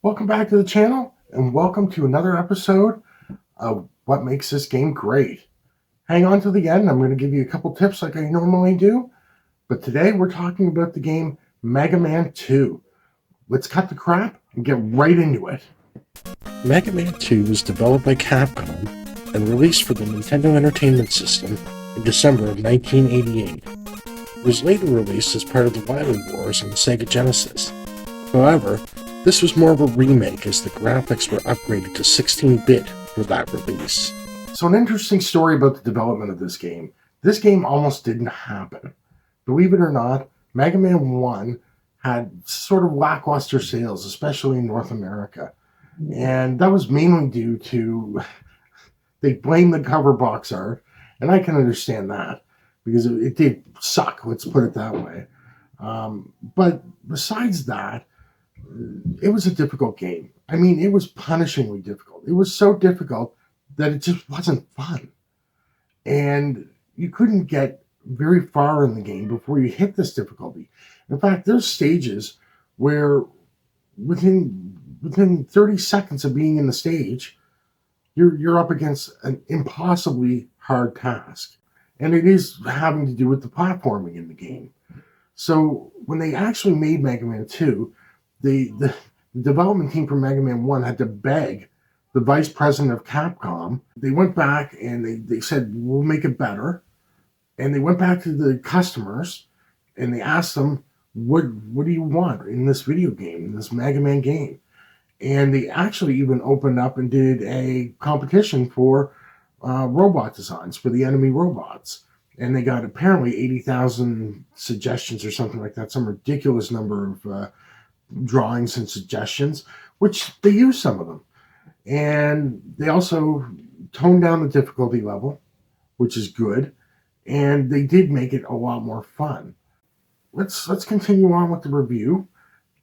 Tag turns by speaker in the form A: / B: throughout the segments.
A: Welcome back to the channel, and welcome to another episode of What Makes This Game Great. Hang on to the end, I'm going to give you a couple tips like I normally do, but today we're talking about the game Mega Man 2. Let's cut the crap and get right into it.
B: Mega Man 2 was developed by Capcom and released for the Nintendo Entertainment System in December of 1988. It was later released as part of the Wily Wars on the Sega Genesis. However, this was more of a remake as the graphics were upgraded to 16-bit for that release.
A: So an interesting story about the development of this game. This game almost didn't happen. Believe it or not, Mega Man 1 had sort of lackluster sales, especially in North America. And that was mainly due to, they blamed the cover box art, and I can understand that, because it did suck, let's put it that way. But besides that, it was a difficult game. I mean, it was punishingly difficult. It was so difficult that it just wasn't fun. And you couldn't get very far in the game before you hit this difficulty. In fact, there's stages where within 30 seconds of being in the stage, you're up against an impossibly hard task. And it is having to do with the platforming in the game. So when they actually made Mega Man 2, the development team for Mega Man 1 had to beg the vice president of Capcom. They went back and they said, we'll make it better. And they went back to the customers and they asked them, what do you want in this video game, in this Mega Man game? And they actually even opened up and did a competition for robot designs for the enemy robots. And they got apparently 80,000 suggestions or something like that, some ridiculous number of drawings and suggestions, which they used some of them. And they also toned down the difficulty level, which is good. And they did make it a lot more fun. Let's continue on with the review,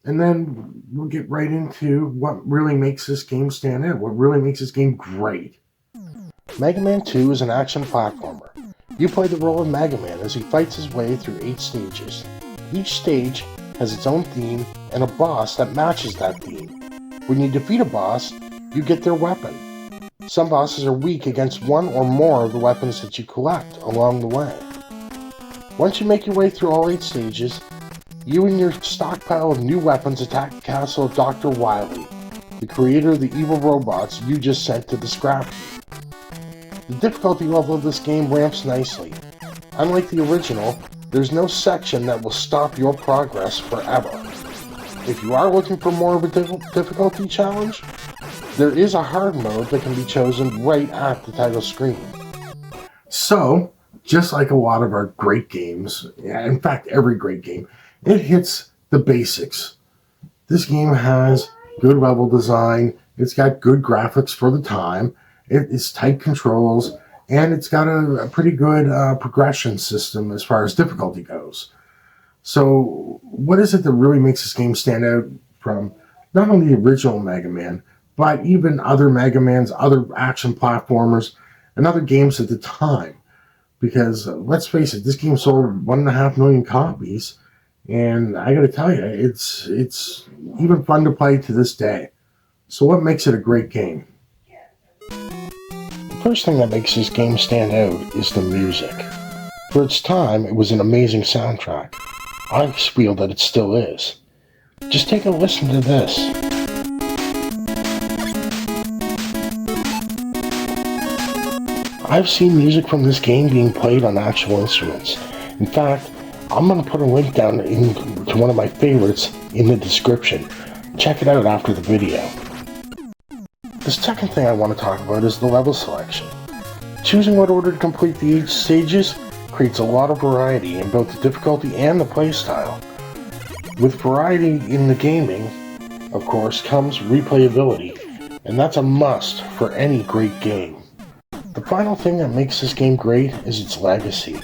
A: and then we'll get right into what really makes this game stand out, what really makes this game great.
B: Mega Man 2 is an action platformer. You play the role of Mega Man as he fights his way through 8 stages. Each stage has its own theme and a boss that matches that theme. When you defeat a boss, you get their weapon. Some bosses are weak against one or more of the weapons that you collect along the way. Once you make your way through all 8 stages, you and your stockpile of new weapons attack the castle of Dr. Wily, the creator of the evil robots you just sent to the scrap heap. The difficulty level of this game ramps nicely. Unlike the original, there's no section that will stop your progress forever. If you are looking for more of a difficulty challenge, there is a hard mode that can be chosen right at the title screen.
A: So, just like a lot of our great games, in fact every great game, it hits the basics. This game has good level design, it's got good graphics for the time, it's tight controls, and it's got a pretty good progression system as far as difficulty goes. So what is it that really makes this game stand out from not only the original Mega Man, but even other Mega Mans, other action platformers, and other games at the time? Because let's face it, this game sold 1.5 million copies, and I gotta tell you, it's even fun to play to this day. So what makes it a great game?
B: The first thing that makes this game stand out is the music. For its time, it was an amazing soundtrack. I feel that it still is. Just take a listen to this. I've seen music from this game being played on actual instruments. In fact, I'm going to put a link down to one of my favorites in the description. Check it out after the video. The second thing I want to talk about is the level selection. Choosing what order to complete the 8 stages creates a lot of variety in both the difficulty and the playstyle. With variety in the gaming, of course, comes replayability, and that's a must for any great game. The final thing that makes this game great is its legacy.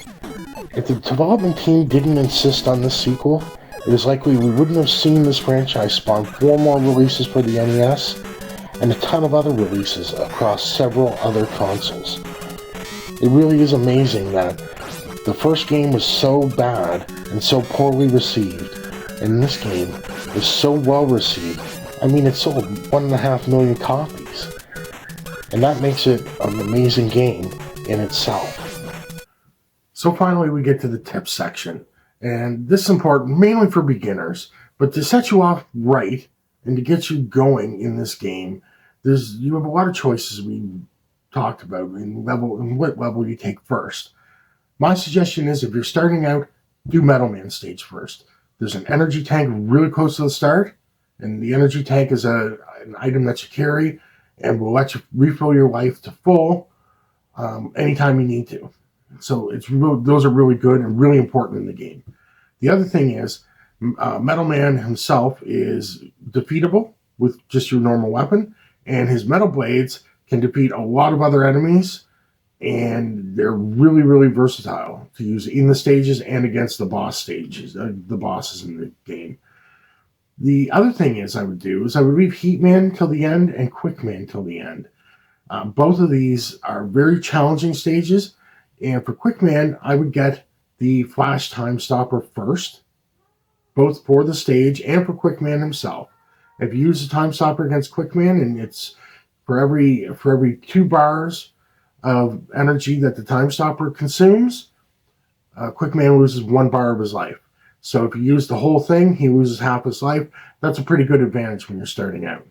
B: If the development team didn't insist on this sequel, it is likely we wouldn't have seen this franchise spawn 4 more releases for the NES, and a ton of other releases across several other consoles. It really is amazing that the first game was so bad and so poorly received, and this game was so well received I mean, it sold 1.5 million copies. And that makes it an amazing game in itself.
A: So finally, we get to the tips section. And this is important mainly for beginners, but to set you off right and to get you going in this game, you have a lot of choices we talked about in what level you take first. My suggestion is if you're starting out, do Metal Man stage first. There's an energy tank really close to the start, and the energy tank is an item that you carry and will let you refill your life to full anytime you need to. So those are really good and really important in the game. The other thing is, Metal Man himself is defeatable with just your normal weapon, and his metal blades can defeat a lot of other enemies, and they're really, really versatile to use in the stages and against the boss stages, the bosses in the game. The other thing I would leave Heatman till the end and Quickman till the end. Both of these are very challenging stages, and for Quickman, I would get the Flash Time Stopper first, both for the stage and for Quickman himself. If you use the Time Stopper against Quickman, and it's for every 2 bars of energy that the Time Stopper consumes, Quickman loses 1 bar of his life. So if you use the whole thing, he loses half his life. That's a pretty good advantage when you're starting out.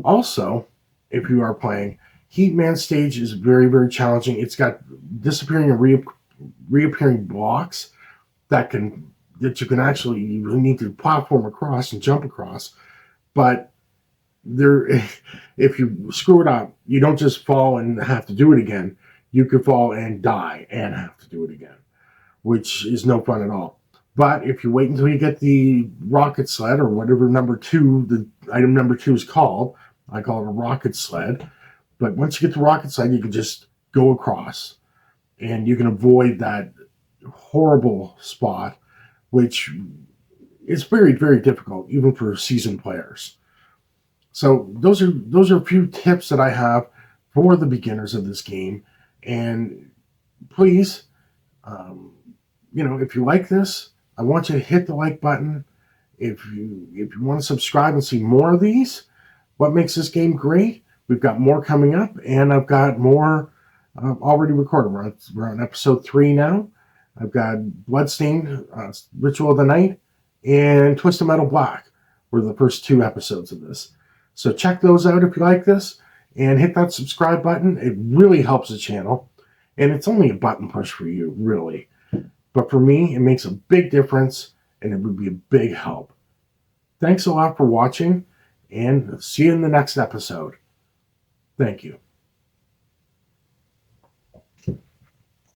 A: Also, if you are playing, Heatman stage is very, very challenging. It's got disappearing and reappearing blocks that you can actually, you need to platform across and jump across. But if you screw it up, you don't just fall and have to do it again. You could fall and die and have to do it again, which is no fun at all. But if you wait until you get the rocket sled, or whatever the item number 2 is called, I call it a rocket sled. But once you get the rocket sled, you can just go across, and you can avoid that horrible spot, which is very, very difficult, even for seasoned players. So those are a few tips that I have for the beginners of this game. And please, if you like this, I want you to hit the like button. If you want to subscribe and see more of these, what makes this game great? We've got more coming up, and I've got more already recorded. We're on episode 3 now. I've got Bloodstained, Ritual of the Night, and Twisted Metal Black were the first 2 episodes of this. So check those out if you like this, and hit that subscribe button. It really helps the channel, and it's only a button push for you, really. But for me, it makes a big difference, and it would be a big help. Thanks a lot for watching, and see you in the next episode. Thank you.